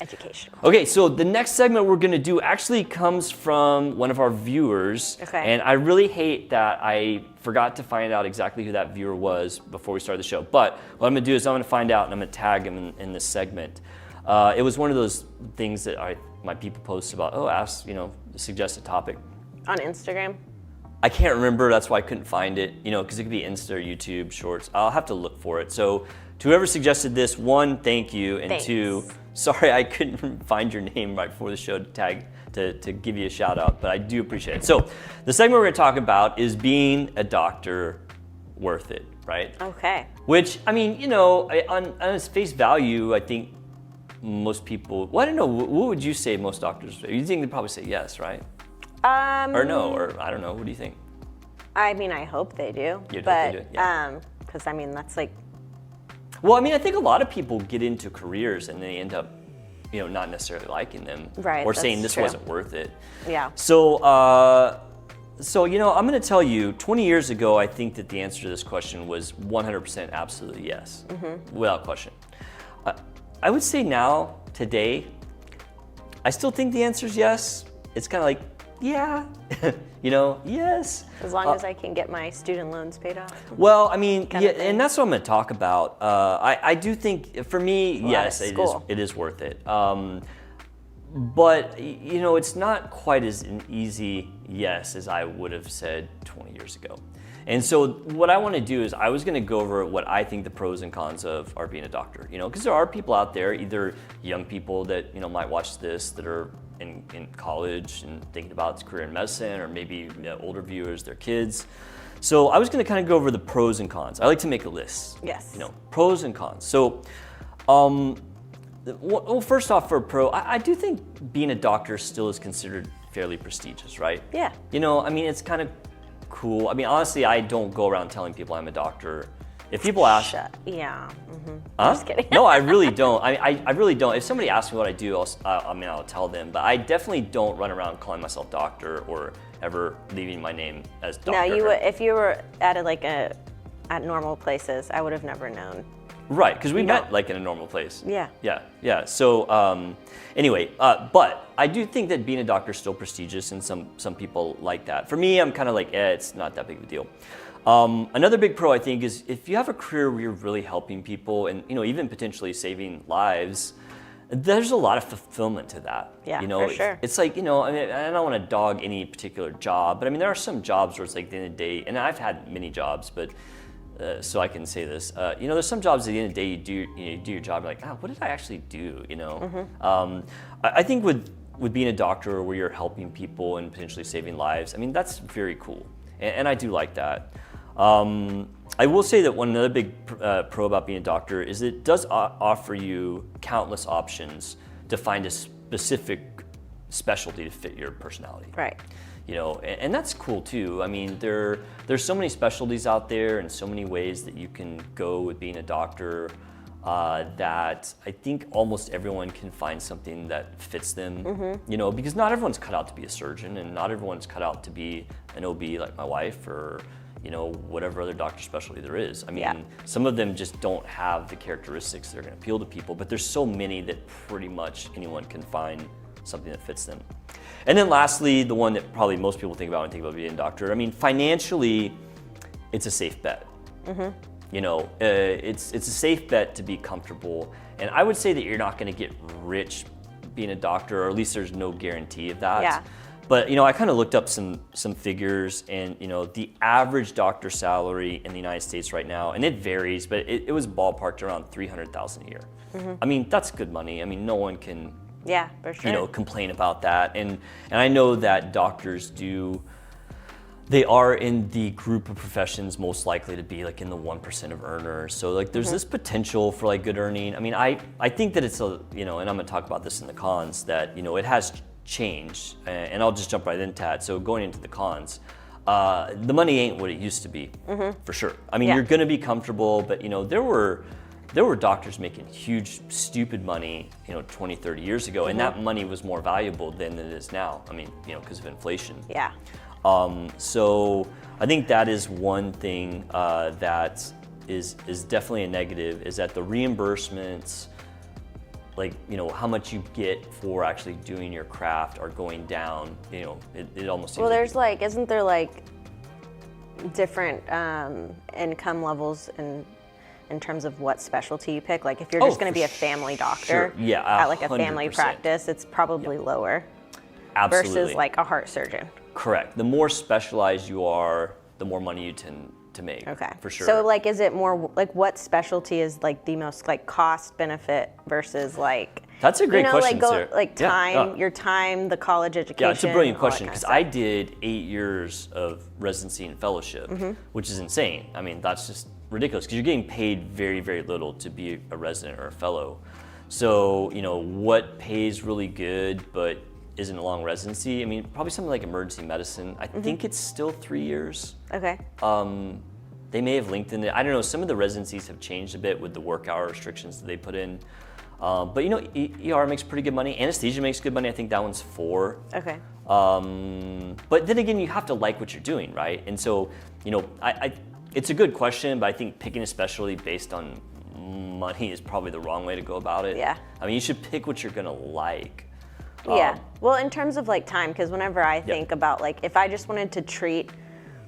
educational. Okay, so the next segment we're gonna do actually comes from one of our viewers. Okay. And I really hate that I forgot to find out exactly who that viewer was before we started the show. But what I'm gonna do is I'm gonna find out and I'm gonna tag him in this segment. It was one of those things that my people post about, ask, suggest a topic. On Instagram? I can't remember, that's why I couldn't find it, because it could be Insta or YouTube Shorts. I'll have to look for it. So to whoever suggested this, one, thank you, and Thanks. two, sorry I couldn't find your name right before the show to give you a shout out, but I do appreciate it. So the segment we're gonna talk about is being a doctor worth it, right? Okay. Which, on its face value, I think most people, well, I don't know, what would you say most doctors, you think they'd probably say yes, right? Or no, or I don't know, what do you think? I mean, I hope they do. You'd but, hope they do, yeah. Because that's like... Well, I think a lot of people get into careers and they end up, not necessarily liking them. Right, or that's saying this true. wasn't worth it. Yeah. So, I'm gonna tell you, 20 years ago, I think that the answer to this question was 100% absolutely yes, without question. I would say now, today, I still think the answer is yes. It's kind of like, yeah, yes. As long as I can get my student loans paid off. Well, and that's what I'm going to talk about. I do think, for me, yes, it is worth it. But, it's not quite as an easy yes as I would have said 20 years ago. And so what I want to do is I was going to go over what I think the pros and cons of are being a doctor, because there are people out there, either young people that, might watch this that are in college and thinking about a career in medicine, or maybe older viewers, their kids. So I was going to kind of go over the pros and cons. I like to make a list. Yes. Pros and cons. So, well, first off, for a pro, I do think being a doctor still is considered fairly prestigious, right? Yeah. It's kind of cool. Honestly, I don't go around telling people I'm a doctor. If people ask, yeah. Huh? Just kidding. No, I really don't. I really don't. If somebody asks me what I do, I'll tell them. But I definitely don't run around calling myself doctor or ever leaving my name as doctor. No, if you were at at normal places, I would have never known. Right, because we met in a normal place. Yeah. Yeah. So anyway, but I do think that being a doctor is still prestigious, and some people like that. For me, I'm kind of like, it's not that big of a deal. Another big pro, I think, is if you have a career where you're really helping people and, even potentially saving lives, there's a lot of fulfillment to that. Yeah, for sure. It's like, I don't want to dog any particular job, but there are some jobs where it's like at the end of the day, and I've had many jobs, but so I can say this, there's some jobs at the end of the day you do your job, you're like, what did I actually do, I think with being a doctor where you're helping people and potentially saving lives, that's very cool. And I do like that. I will say that another big pro about being a doctor is it does offer you countless options to find a specific specialty to fit your personality. Right. And that's cool too. There's so many specialties out there and so many ways that you can go with being a doctor that I think almost everyone can find something that fits them, because not everyone's cut out to be a surgeon and not everyone's cut out to be an OB like my wife or, whatever other doctor specialty there is. Some of them just don't have the characteristics that are going to appeal to people, but there's so many that pretty much anyone can find something that fits them. And then lastly, the one that probably most people think about when they think about being a doctor, financially, it's a safe bet. It's a safe bet to be comfortable. And I would say that you're not going to get rich being a doctor, or at least there's no guarantee of that. Yeah. But, I kind of looked up some figures, and, the average doctor salary in the United States right now, and it varies, but it was ballparked around $300,000 a year. That's good money. No one can, yeah, for sure. Complain about that. And I know that doctors they are in the group of professions most likely to be in the 1% of earners. So there's this potential for good earning. I think that it's and I'm gonna talk about this in the cons, that, it has changed, and I'll just jump right into that. So going into the cons, the money ain't what it used to be, for sure. You're gonna be comfortable, but there were doctors making huge, stupid money, 20, 30 years ago, and that money was more valuable than it is now. Because of inflation. Yeah. So I think that is one thing that is definitely a negative, is that the reimbursements like, you know, how much you get for actually doing your craft are going down. You know, it almost seems Well, there's like, isn't there like different income levels in terms of what specialty you pick? Like if you're just going to be a family doctor Yeah, at like a family 100%. practice, it's probably lower Absolutely. versus like a heart surgeon. Correct. The more specialized you are, the more money you tend to make. Okay. For sure. So like, is it more like what specialty is like the most like cost benefit versus like? That's a great question, like go, Sarah. like Yeah, time, your time, the college education. Yeah, it's a brilliant all that question kind of because stuff. I did 8 years of residency and fellowship, which is insane. I mean, that's just ridiculous because you're getting paid very, very little to be a resident or a fellow. So, you know, what pays really good but isn't a long residency? I mean, probably something like emergency medicine. I think it's still 3 years. Okay. They may have lengthened it. I don't know. Some of the residencies have changed a bit with the work hour restrictions that they put in. But you know, ER makes pretty good money. Anesthesia makes good money. I think that one's 4. Okay. But then again, you have to like what you're doing, right? And so, you know, it's a good question, but I think picking a specialty based on money is probably the wrong way to go about it. Yeah. I mean, you should pick what you're gonna like. Yeah. Well, in terms of like time, because whenever I think about like if I just wanted to treat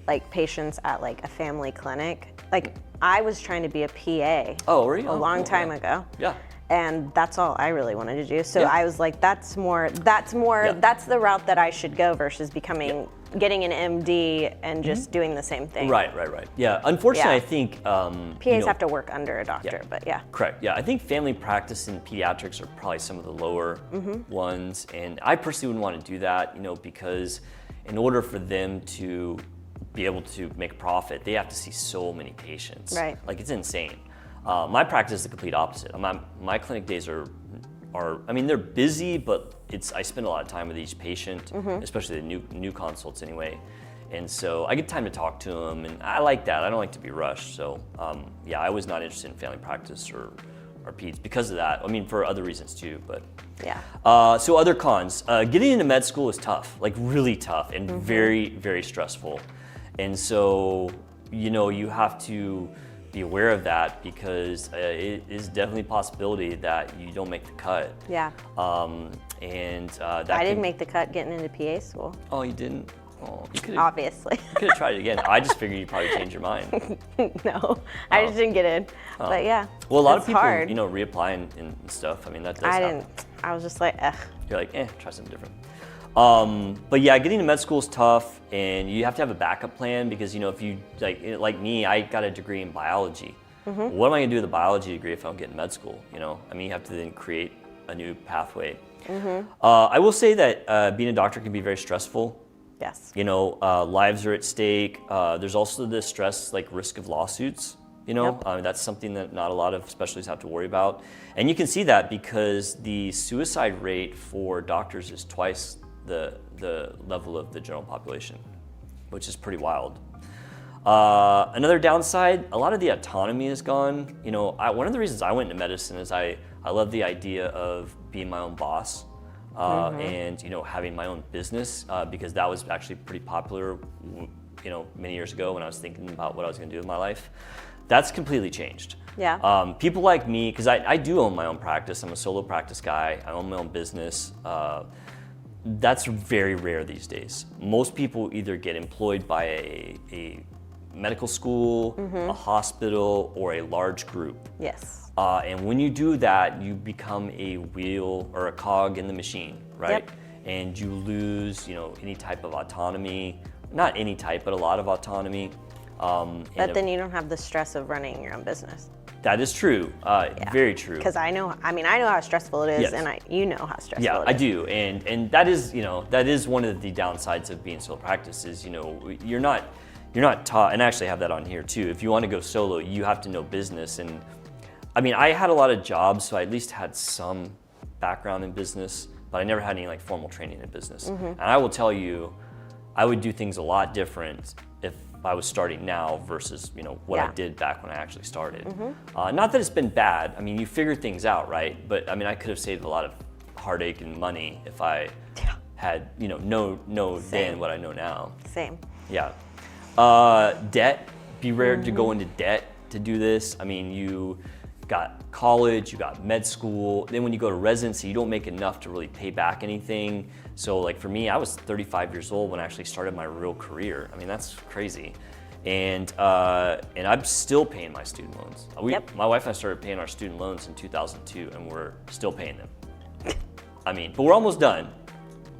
like patients at like a family clinic, like I was trying to be a PA Oh, were you? a long time ago. Yeah. And that's all I really wanted to do. So Yeah. I was like, that's the route that I should go versus getting an MD and just doing the same thing. Right. Yeah. Unfortunately, Yeah. I think PAs have to work under a doctor, but yeah. Correct. Yeah, I think family practice and pediatrics are probably some of the lower ones, and I personally wouldn't want to do that, you know, because in order for them to be able to make a profit, they have to see so many patients. Right. Like it's insane. My practice is the complete opposite. My clinic days are, I mean, they're busy, but I spend a lot of time with each patient, especially the new consults anyway. And so I get time to talk to them, and I like that. I don't like to be rushed. So yeah, I was not interested in family practice or peds because of that. I mean, for other reasons too, but. Yeah. So other cons, getting into med school is tough, like really tough and very, very stressful. And so, you know, you have to be aware of that because it is definitely a possibility that you don't make the cut. Yeah. That I didn't make the cut getting into PA school. Oh, you didn't? Oh, you could have Obviously. tried it again. I just figured you'd probably change your mind. No, I just didn't get in. But yeah. Well, a lot of it's people, hard. you know, reapply and stuff. I mean, that does I happen. didn't. I was just like, ugh. You're like, try something different. But yeah, getting to med school is tough, and you have to have a backup plan because, you know, if you like me, I got a degree in biology. What am I gonna do with a biology degree if I don't get in med school? You know, I mean, you have to then create a new pathway. I will say that being a doctor can be very stressful. Yes. You know, lives are at stake. There's also the stress, like risk of lawsuits. You know, that's something that not a lot of specialties have to worry about. And you can see that because the suicide rate for doctors is twice the level of the general population, which is pretty wild. Another downside, a lot of the autonomy is gone. You know, one of the reasons I went into medicine is I love the idea of being my own boss and, you know, having my own business because that was actually pretty popular, you know, many years ago when I was thinking about what I was going to do with my life. That's completely changed. Yeah. People like me, because I do own my own practice. I'm a solo practice guy. I own my own business. That's very rare these days. Most people either get employed by a medical school, a hospital, or a large group. Yes. And when you do that, you become a wheel or a cog in the machine, right? Yep. And you lose, you know, any type of autonomy. Not any type, but a lot of autonomy. But then you don't have the stress of running your own business. That is true. Very true. Because I know how stressful it is, Yes. and you know how stressful Yeah, it is. I do, and that is, you know, that is one of the downsides of being solo practice is, you know, you're not taught, and I actually have that on here too. If you want to go solo, you have to know business, and I mean, I had a lot of jobs, so I at least had some background in business, but I never had any like formal training in business. And I will tell you, I would do things a lot different if I was starting now versus, you know, what I did back when I actually started. Not that it's been bad. I mean, you figure things out, right? But I mean, I could have saved a lot of heartache and money if I had, you know then what I know now. Same. Yeah. Debt. Be rare to go into debt to do this. I mean, got college, you got med school. Then when you go to residency, you don't make enough to really pay back anything. So like for me, I was 35 years old when I actually started my real career. I mean, that's crazy. And I'm still paying my student loans. My wife and I started paying our student loans in 2002, and we're still paying them. I mean, but we're almost done.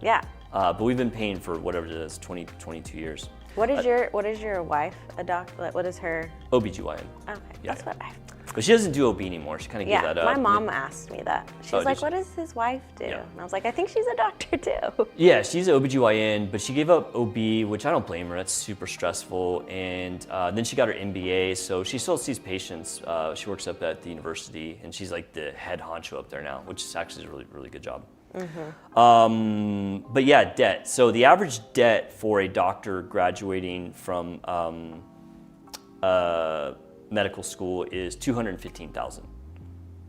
Yeah. But we've been paying for whatever it is, 22 years. What is your wife a doctor? What is her? OBGYN. Okay, Yeah, that's what I. But she doesn't do OB anymore. She kind of gave that up. My mom asked me that. She was like, did "What does his wife do?" Yeah. And I was like, "I think she's a doctor too." Yeah, she's an OBGYN, but she gave up OB, which I don't blame her. That's super stressful. And then she got her MBA, so she still sees patients. She works up at the university, and she's like the head honcho up there now, which is actually a really, really good job. But yeah, debt. So the average debt for a doctor graduating from medical school is $215,000.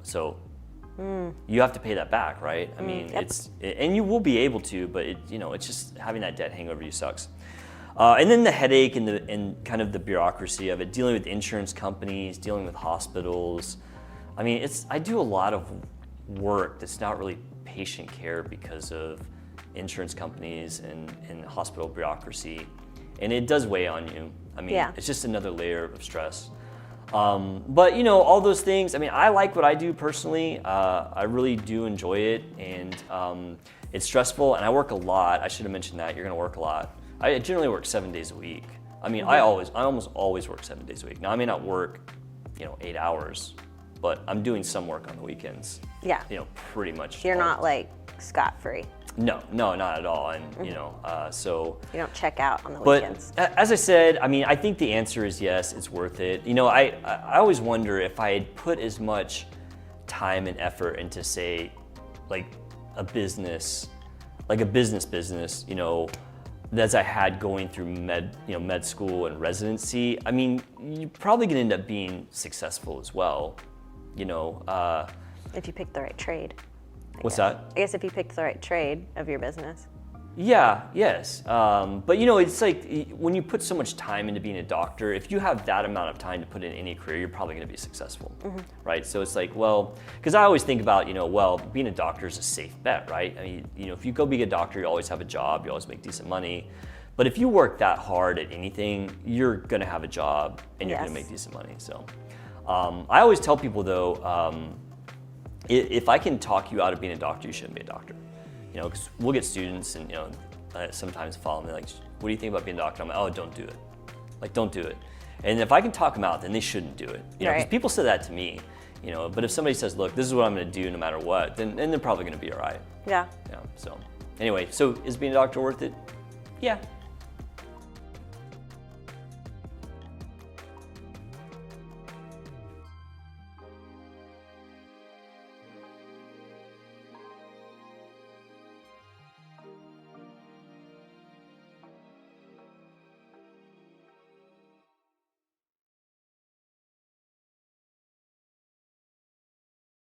So you have to pay that back, right? I mean, and you will be able to, but it's just having that debt hang over you sucks. And then the headache and kind of the bureaucracy of it, dealing with insurance companies, dealing with hospitals. I mean, I do a lot of work that's not really patient care because of insurance companies and hospital bureaucracy, and it does weigh on you. I mean, it's just another layer of stress. But all those things, I mean, I like what I do personally. I really do enjoy it, and it's stressful, and I work a lot. I should have mentioned that. You're gonna work a lot. I generally work 7 days a week. I mean, I almost always work 7 days a week. Now, I may not work, 8 hours, but I'm doing some work on the weekends. Yeah. Pretty much. You're not like scot-free. No, not at all. And so you don't check out on the but weekends. As I said, I mean, I think the answer is yes, it's worth it. I always wonder if I had put as much time and effort into, say, like a business, as I had going through med school and residency. I mean, you're probably gonna end up being successful as well. If you pick the right trade. What's that? I guess if you pick the right trade of your business. Yeah, yes. But it's like when you put so much time into being a doctor, if you have that amount of time to put in any career, you're probably gonna be successful, right? So it's like, well, because I always think about, being a doctor is a safe bet, right? I mean, if you go be a doctor, you always have a job, you always make decent money. But if you work that hard at anything, you're gonna have a job and you're gonna make decent money. So I always tell people though, if I can talk you out of being a doctor, you shouldn't be a doctor. Because we'll get students and sometimes follow me like, what do you think about being a doctor? I'm like, oh, don't do it. Like, don't do it. And if I can talk them out, then they shouldn't do it. Because people say that to me. But if somebody says, look, this is what I'm going to do no matter what, then they're probably going to be all right. Yeah. So anyway, so is being a doctor worth it? Yeah.